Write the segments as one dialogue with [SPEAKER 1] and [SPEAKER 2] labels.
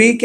[SPEAKER 1] PK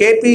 [SPEAKER 1] KP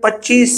[SPEAKER 1] 25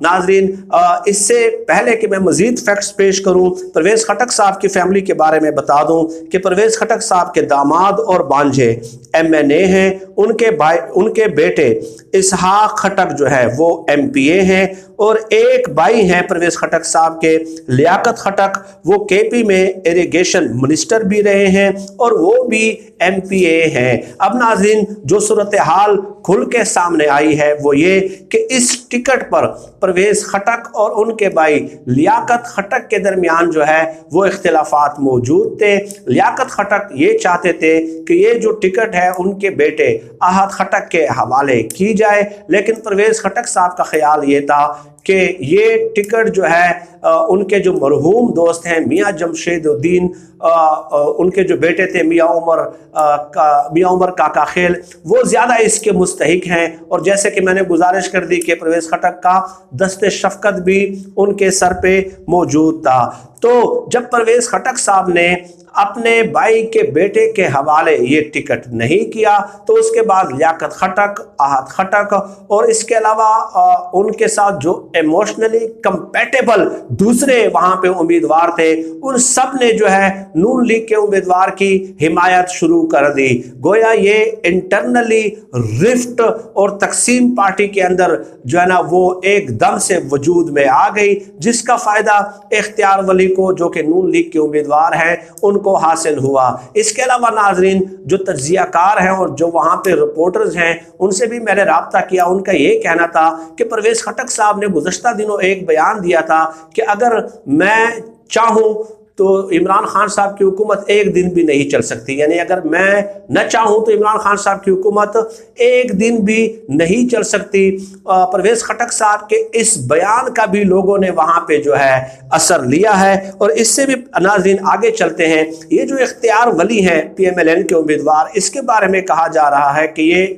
[SPEAKER 1] ناظرین اس سے پہلے کہ میں مزید فیکٹس پیش کروں، پرویز خٹک صاحب کی فیملی کے بارے میں بتا دوں کہ پرویز خٹک صاحب کے داماد اور بانجھے MNA ہیں، ان کے بیٹے اسحاق خٹک جو ہے وہ MPA ہیں، اور ایک بھائی ہیں پرویز خٹک صاحب کے لیاقت خٹک، وہ KP میں اریگیشن منسٹر بھی رہے ہیں اور وہ بھی MPA ہیں۔ اب ناظرین جو صورتحال کھل کے سامنے آئی ہے وہ یہ کہ اس ٹکٹ پر پرویز خٹک اور ان کے بھائی لیاقت خٹک کے درمیان جو ہے وہ اختلافات موجود تھے۔ لیاقت خٹک یہ چاہتے تھے کہ یہ جو ٹکٹ ہے ان کے بیٹے احد خٹک کے حوالے کی جائے، لیکن پرویز خٹک صاحب کا خیال یہ تھا کہ یہ ٹکٹ جو ہے ان کے جو مرحوم دوست ہیں میاں جمشید الدین، ان کے جو بیٹے تھے میاں عمر کاکا خیل، وہ زیادہ اس کے مستحق ہیں، اور جیسے کہ میں نے گزارش کر دی کہ پرویز خٹک کا دست شفقت بھی ان کے سر پہ موجود تھا۔ تو جب پرویز خٹک صاحب نے اپنے بھائی کے بیٹے کے حوالے یہ ٹکٹ نہیں کیا تو اس کے بعد لیاقت خٹک، احد خٹک اور اس کے علاوہ ان کے ساتھ جو ایموشنلی کمپیٹیبل دوسرے وہاں پہ امیدوار تھے، ان سب نے جو ہے نون لیگ کے امیدوار کی حمایت شروع کر دی۔ گویا یہ انٹرنلی رفٹ اور تقسیم پارٹی کے اندر جو ہے نا وہ ایک دم سے وجود میں آ گئی، جس کا فائدہ اختیار ولی کو جو کہ نون لیگ کے امیدوار ہیں ان کو حاصل ہوا۔ اس کے علاوہ ناظرین جو تجزیہ کار ہیں اور جو وہاں پہ رپورٹرز ہیں ان سے بھی میں نے رابطہ کیا، ان کا یہ کہنا تھا کہ پرویز خٹک صاحب نے گزشتہ دنوں ایک بیان دیا تھا کہ اگر میں چاہوں تو عمران خان صاحب کی حکومت ایک دن بھی نہیں چل سکتی، یعنی اگر میں نہ چاہوں تو عمران خان صاحب کی حکومت ایک دن بھی نہیں چل سکتی۔ پرویز خٹک صاحب کے اس بیان کا بھی لوگوں نے وہاں پہ جو ہے اثر لیا ہے، اور اس سے بھی ناظرین آگے چلتے ہیں۔ یہ جو اختیار ولی ہیں PMLN کے امیدوار، اس کے بارے میں کہا جا رہا ہے کہ یہ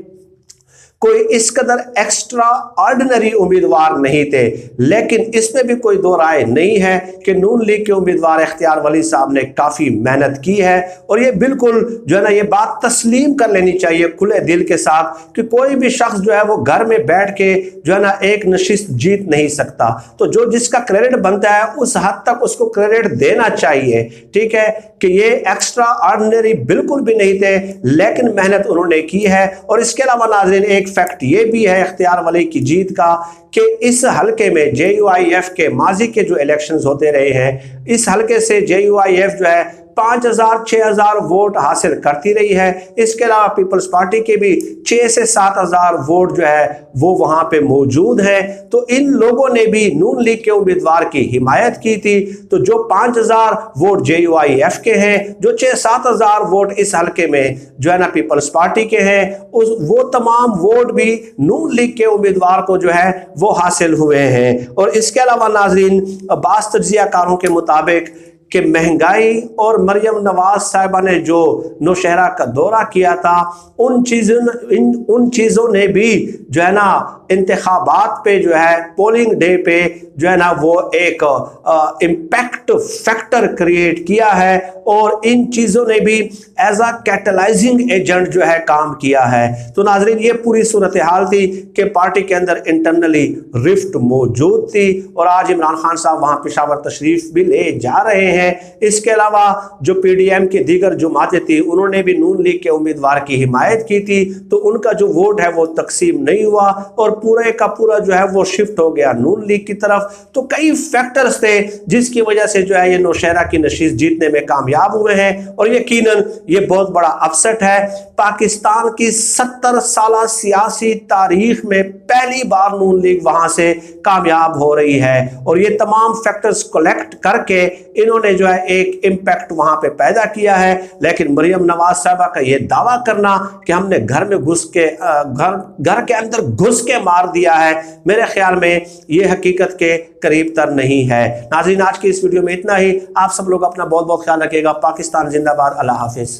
[SPEAKER 1] کوئی اس قدر ایکسٹرا آرڈنری امیدوار نہیں تھے، لیکن اس میں بھی کوئی دو رائے نہیں ہے کہ نون لیگ کے امیدوار اختیار ولی صاحب نے کافی محنت کی ہے، اور یہ بالکل جو ہے نا یہ بات تسلیم کر لینی چاہیے کھلے دل کے ساتھ کہ کوئی بھی شخص جو ہے وہ گھر میں بیٹھ کے جو ہے نا ایک نشست جیت نہیں سکتا، تو جو جس کا کریڈٹ بنتا ہے اس حد تک اس کو کریڈٹ دینا چاہیے، ٹھیک ہے، کہ یہ ایکسٹرا آرڈنری بالکل بھی نہیں تھے، لیکن محنت انہوں نے کی ہے۔ اور اس کے علاوہ ناظرین ایک فیکٹ یہ بھی ہے اختیار ولی کی جیت کا کہ اس حلقے میں JUIF کے ماضی کے جو الیکشنز ہوتے رہے ہیں، اس حلقے سے JUIF جو ہے 5000 6000 ووٹ حاصل کرتی رہی ہے۔ اس کے علاوہ پیپلز پارٹی کے بھی 6 سے 7000 ووٹ جو ہے وہ وہاں پہ موجود ہیں، تو ان لوگوں نے بھی نون لیگ کے امیدوار کی حمایت کی تھی۔ تو جو 5000 ووٹ JUIF کے ہیں، جو 6-7000 ووٹ اس حلقے میں جو ہے نا پیپلز پارٹی کے ہیں، وہ تمام ووٹ بھی نون لیگ کے امیدوار کو جو ہے وہ حاصل ہوئے ہیں۔ اور اس کے علاوہ ناظرین بعض تجزیہ کاروں کے مطابق کہ مہنگائی اور مریم نواز صاحبہ نے جو نوشہرہ کا دورہ کیا تھا، ان چیزوں نے بھی جو ہے نا انتخابات پہ جو ہے پولنگ ڈے پہ جو ہے نا وہ ایک امپیکٹ فیکٹر کریٹ کیا ہے، اور ان چیزوں نے بھی ایز اے کیٹلائزنگ ایجنٹ جو ہے کام کیا ہے۔ تو ناظرین یہ پوری صورتحال تھی کہ پارٹی کے اندر انٹرنلی رفٹ موجود تھی، اور آج عمران خان صاحب وہاں پشاور تشریف بھی لے جا رہے ہیں۔ اس کے علاوہ جو PDM کی دیگر جماعتیں تھی انہوں نے بھی نون لیگ کے امیدوار کی حمایت کی تھی، تو ان کا جو ووٹ ہے وہ تقسیم نہیں ہوا اور پورے کا پورا جو ہے وہ شفٹ ہو گیا نون لیگ کی طرف۔ تو کئی فیکٹرز تھے جس کی وجہ سے جو ہے یہ نوشہرہ کی نشست جیتنے میں کامیاب ہوئے ہیں، اور یقیناً یہ بہت بڑا اپسٹ ہے۔ پاکستان کی 70 سالہ سیاسی تاریخ میں پہلی بار نون لیگ وہاں سے کامیاب ہو رہی ہے، اور یہ تمام فیکٹرز کلیکٹ کر کے انہوں نے جو ہے ایک امپیکٹ وہاں پہ پیدا کیا ہے۔ لیکن مریم نواز صاحبہ کا یہ دعویٰ کرنا کہ ہم نے گھر کے اندر گھس کے مار دیا ہے، میرے خیال میں یہ حقیقت کے قریب تر نہیں ہے۔ ناظرین آج کی اس ویڈیو میں اتنا ہی، آپ سب لوگ اپنا بہت بہت خیال رکھیے گا۔ پاکستان زندہ باد، اللہ حافظ۔